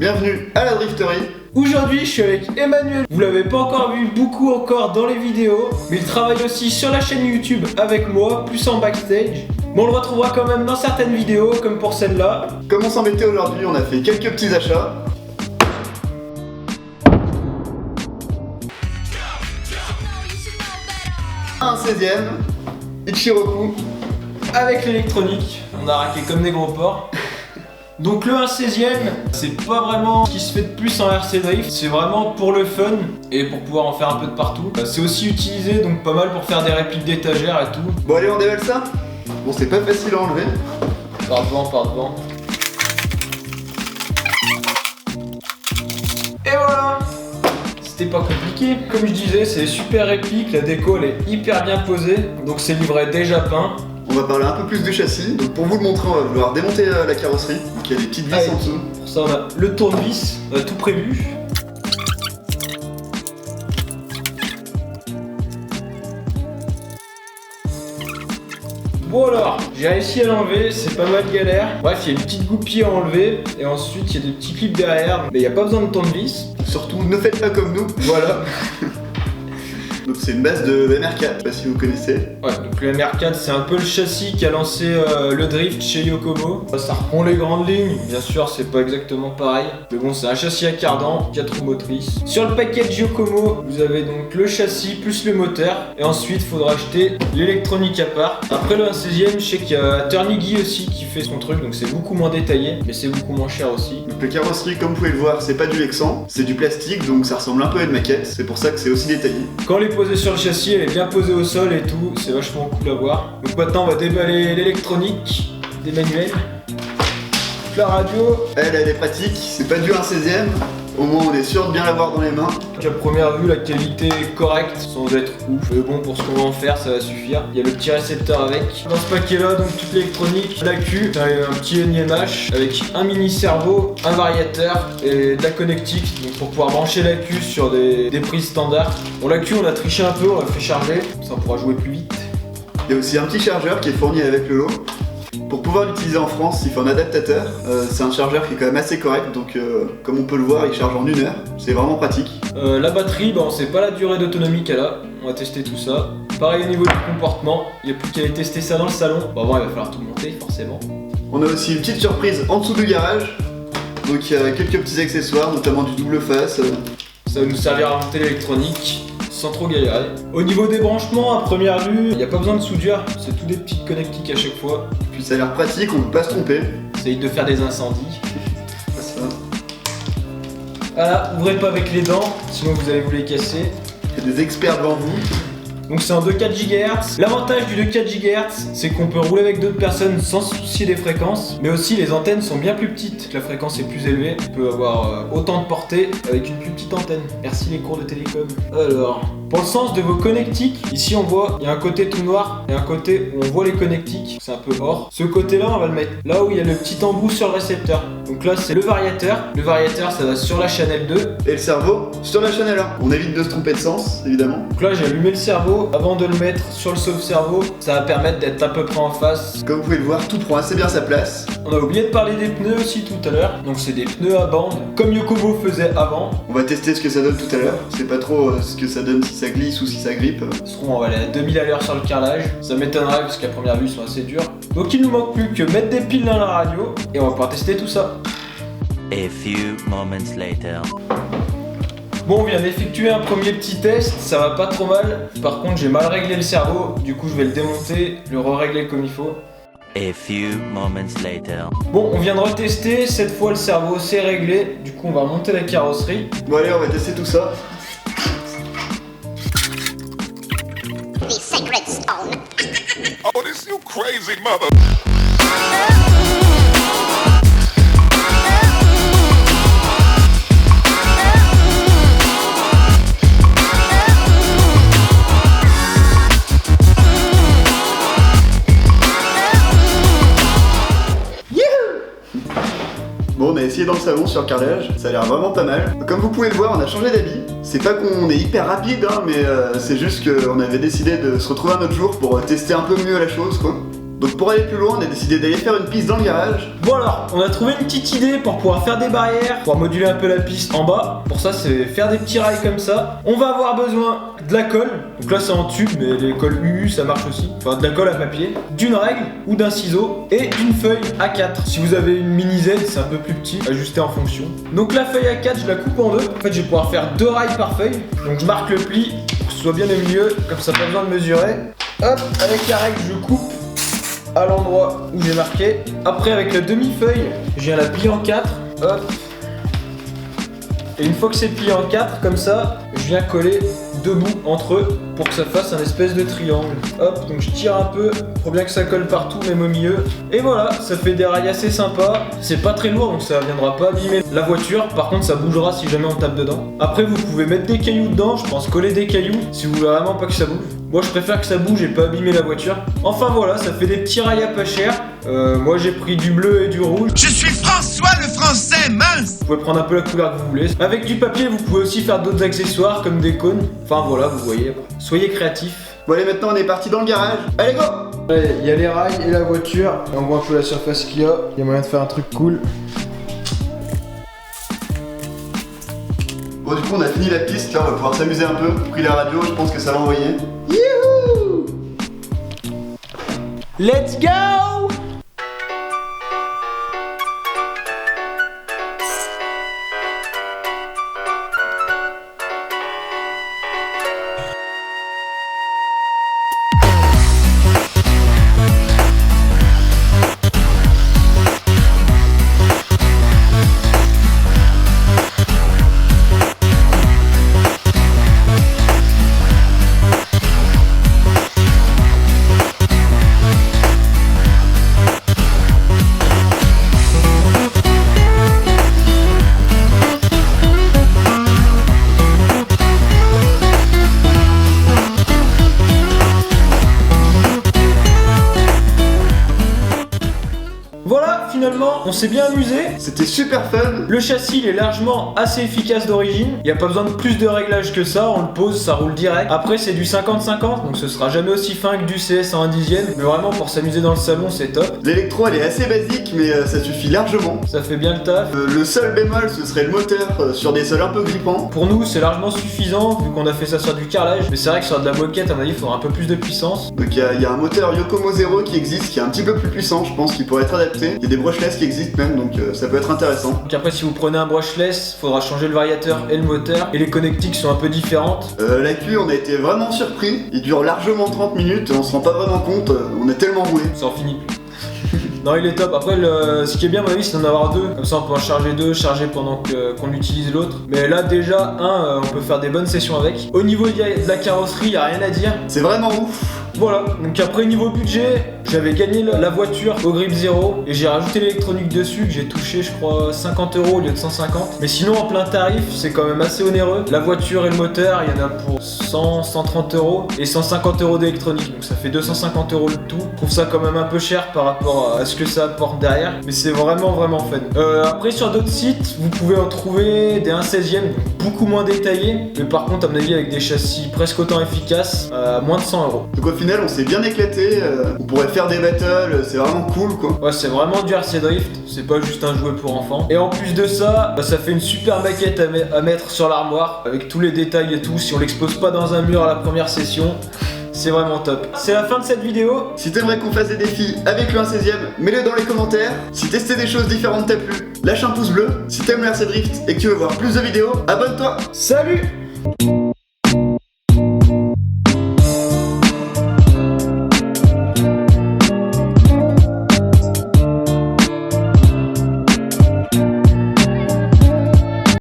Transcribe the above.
bienvenue à la Drifterie. Aujourd'hui je suis avec Emmanuel, vous l'avez pas encore vu beaucoup encore dans les vidéos, mais il travaille aussi sur la chaîne YouTube avec moi, plus en backstage. Bon, on le retrouvera quand même dans certaines vidéos, comme pour celle-là. Comme on s'embêtait aujourd'hui, on a fait quelques petits achats. Un 16ème, Ichiroku. Avec l'électronique, on a raqué comme des gros porcs. Donc le 1/16ème, c'est pas vraiment ce qui se fait de plus en RC Drift, c'est vraiment pour le fun et pour pouvoir en faire un peu de partout. C'est aussi utilisé donc pas mal pour faire des répliques d'étagères et tout. Bon allez, on déballe ça. Bon, c'est pas facile à enlever. Par devant. Et voilà. C'était pas compliqué. Comme je disais, c'est super réplique, la déco elle est hyper bien posée, donc c'est livré déjà peint. On va parler un peu plus du châssis. Donc pour vous le montrer, on va vouloir démonter la carrosserie. Donc il y a des petites vis en dessous. Pour ça on a le tournevis, on a tout prévu. Bon alors, j'ai réussi à l'enlever, c'est pas mal galère. Bref, il y a une petite goupille à enlever et ensuite il y a des petits clips derrière, mais il n'y a pas besoin de tournevis. Surtout, ne faites pas comme nous. Voilà. Donc c'est une base de MR4, je sais pas si vous connaissez. Ouais, donc le MR4 c'est un peu le châssis qui a lancé le drift chez Yokomo. Ça reprend les grandes lignes, bien sûr c'est pas exactement pareil. Mais bon, c'est un châssis à cardan, 4 roues motrices. Sur le package Yokomo, vous avez donc le châssis plus le moteur. Et ensuite il faudra acheter l'électronique à part. Après le 1/16ème, je sais qu'il y a Turniggy aussi qui fait son truc, donc c'est beaucoup moins détaillé, mais c'est beaucoup moins cher aussi. Donc la carrosserie, comme vous pouvez le voir, c'est pas du Lexan, c'est du plastique, donc ça ressemble un peu à une maquette. C'est pour ça que c'est aussi détaillé. Quand elle est posée sur le châssis, elle est bien posée au sol et tout, c'est vachement cool à voir. Donc maintenant on va déballer l'électronique d'Emmanuel. La radio. Elle est pratique, c'est pas du 1/16ème, au moins on est sûr de bien l'avoir dans les mains. À première vue, la qualité est correcte, sans être ouf. Mais bon, pour ce qu'on va en faire, ça va suffire. Il y a le petit récepteur avec. Dans ce paquet-là, donc toute l'électronique, la Q, un petit NMH avec un mini cerveau, un variateur et de la connectique. Donc pour pouvoir brancher la Q sur des prises standards. Bon, la Q, on a triché un peu, on l'a fait charger, ça pourra jouer plus vite. Il y a aussi un petit chargeur qui est fourni avec le lot. Pour pouvoir l'utiliser en France, il faut un adaptateur. C'est un chargeur qui est quand même assez correct, donc comme on peut le voir, il charge en 1 heure. C'est vraiment pratique. La batterie, on sait pas la durée d'autonomie qu'elle a. On va tester tout ça. Pareil au niveau du comportement, il n'y a plus qu'à aller tester ça dans le salon. Bon, il va falloir tout monter forcément. On a aussi une petite surprise en dessous du garage. Donc il y a quelques petits accessoires, notamment du double face. Ça va nous servir à monter l'électronique sans trop galérer. Au niveau des branchements, à première vue, il n'y a pas besoin de soudure, c'est tout des petites connectiques à chaque fois. Puis ça a l'air pratique, on ne peut pas se tromper. Ça évite de faire des incendies. Voilà, ouvrez pas avec les dents, sinon vous allez vous les casser. Il y a des experts devant vous. Donc c'est un 2,4 GHz. L'avantage du 2,4 GHz, c'est qu'on peut rouler avec d'autres personnes sans se soucier des fréquences. Mais aussi les antennes sont bien plus petites. La fréquence est plus élevée. On peut avoir autant de portée avec une plus petite antenne. Merci les cours de télécom. Alors, pour le sens de vos connectiques, ici on voit, il y a un côté tout noir et un côté où on voit les connectiques. C'est un peu or. Ce côté-là, on va le mettre là où il y a le petit embout sur le récepteur. Donc là, c'est le variateur. Le variateur, ça va sur la channel 2. Et le cerveau sur la channel 1. On évite de se tromper de sens, évidemment. Donc là, j'ai allumé le cerveau. Avant de le mettre sur le sauve-cerveau, ça va permettre d'être à peu près en face. Comme vous pouvez le voir, tout prend assez bien sa place. On a oublié de parler des pneus aussi tout à l'heure. Donc c'est des pneus à bande, comme Yokomo faisait avant. On va tester ce que ça donne tout à l'heure. C'est pas trop ce que ça donne si ça glisse ou si ça grippe. On va aller à 2000 à l'heure sur le carrelage. Ça m'étonnerait parce qu'à première vue ils sont assez durs. Donc il nous manque plus que mettre des piles dans la radio et on va pouvoir tester tout ça. A few moments later. Bon, on vient d'effectuer un premier petit test, ça va pas trop mal. Par contre, j'ai mal réglé le cerveau, du coup je vais le démonter, le re-régler comme il faut. A few moments later. Bon, on vient de retester, cette fois le cerveau c'est réglé, du coup on va monter la carrosserie. Bon allez, on va tester tout ça. The sacred stone. Oh, this you crazy mother. Bon, on a essayé dans le salon sur le carrelage, ça a l'air vraiment pas mal. Comme vous pouvez le voir, on a changé d'habit. C'est pas qu'on est hyper rapide, hein, mais c'est juste qu'on avait décidé de se retrouver un autre jour pour tester un peu mieux la chose, quoi. Donc pour aller plus loin, on a décidé d'aller faire une piste dans le garage. Bon alors, on a trouvé une petite idée pour pouvoir faire des barrières, pour moduler un peu la piste en bas. Pour ça, c'est faire des petits rails comme ça. On va avoir besoin de la colle. Donc là, c'est en tube, mais les colles UU, ça marche aussi. Enfin, de la colle à papier, d'une règle ou d'un ciseau et d'une feuille A4. Si vous avez une mini Z, c'est un peu plus petit, ajusté en fonction. Donc la feuille A4, je la coupe en deux. En fait, je vais pouvoir faire 2 rails par feuille. Donc je marque le pli pour que ce soit bien au milieu, comme ça, pas besoin de mesurer. Hop, avec la règle, je coupe à l'endroit où j'ai marqué. Après, avec la demi-feuille, je viens la plier en 4. Hop. Et une fois que c'est plié en 4, comme ça, je viens coller 2 bouts entre eux pour que ça fasse un espèce de triangle. Hop, donc je tire un peu pour bien que ça colle partout, même au milieu. Et voilà, ça fait des rails assez sympas. C'est pas très lourd, donc ça viendra pas abîmer la voiture. Par contre, ça bougera si jamais on tape dedans. Après, vous pouvez mettre des cailloux dedans. Je pense coller des cailloux si vous voulez vraiment pas que ça bouge. Moi, je préfère que ça bouge et pas abîmer la voiture. Enfin voilà, ça fait des petits rails à pas cher. Moi, j'ai pris du bleu et du rouge. Je suis François le Français, mince! Vous pouvez prendre un peu la couleur que vous voulez. Avec du papier, vous pouvez aussi faire d'autres accessoires comme des cônes. Enfin voilà, vous voyez. Soyez créatifs. Bon allez, maintenant on est parti dans le garage. Allez go! Allez, il y a les rails et la voiture. Et on voit un peu la surface qu'il y a. Il y a moyen de faire un truc cool. Bon du coup on a fini la piste, là on va pouvoir s'amuser un peu. Pris la radio, je pense que ça va envoyer. Youhou! Let's go! Voilà, finalement, on s'est bien amusé. C'était super fun. Le châssis, il est largement assez efficace d'origine. Il n'y a pas besoin de plus de réglages que ça. On le pose, ça roule direct. Après, c'est du 50-50, donc ce sera jamais aussi fin que du CS en 1/10. Mais vraiment, pour s'amuser dans le salon, c'est top. L'électro elle est assez basique, mais ça suffit largement. Ça fait bien le taf. Le seul bémol ce serait le moteur sur des sols un peu grippants. Pour nous, c'est largement suffisant, vu qu'on a fait ça sur du carrelage. Mais c'est vrai que sur de la moquette, à mon avis, il faudra un peu plus de puissance. Donc il y a un moteur Yokomo Zero qui existe, qui est un petit peu plus puissant, je pense, qui pourrait être adapté. Il y a des brushless qui existent même, donc ça peut être intéressant. Donc après, si vous prenez un brushless, il faudra changer le variateur et le moteur. Et les connectiques sont un peu différentes. La cuve, on a été vraiment surpris. Il dure largement 30 minutes, on se rend pas vraiment compte, on est tellement roulé. Ça en finit plus. Non, il est top. Après, ce qui est bien, à mon avis, c'est d'en avoir deux. Comme ça, on peut en charger deux, charger pendant qu'on utilise l'autre. Mais là, déjà, on peut faire des bonnes sessions avec. Au niveau de la carrosserie, il n'y a rien à dire. C'est vraiment ouf. Voilà, donc après niveau budget, j'avais gagné la voiture au grip 0 et j'ai rajouté l'électronique dessus que j'ai touché je crois 50 € au lieu de 150. Mais sinon en plein tarif c'est quand même assez onéreux. La voiture et le moteur il y en a pour 100, 130 € et 150 € d'électronique, donc ça fait 250 € le tout. Je trouve ça quand même un peu cher par rapport à ce que ça apporte derrière, mais c'est vraiment fun. Après sur d'autres sites vous pouvez en trouver des 1/16e beaucoup moins détaillés, mais par contre à mon avis avec des châssis presque autant efficaces à moins de 100 €. Donc au final on s'est bien éclaté, on pourrait faire des battles, c'est vraiment cool quoi. Ouais, c'est vraiment du RC Drift, c'est pas juste un jouet pour enfants. Et en plus de ça, ça fait une super maquette à mettre sur l'armoire avec tous les détails et tout. Si on l'expose pas dans un mur à la première session, c'est vraiment top. C'est la fin de cette vidéo. Si t'aimerais qu'on fasse des défis avec le 1/16e, mets-le dans les commentaires. Si tester des choses différentes t'a plu, lâche un pouce bleu. Si t'aimes le RC Drift et que tu veux voir plus de vidéos, abonne-toi. Salut!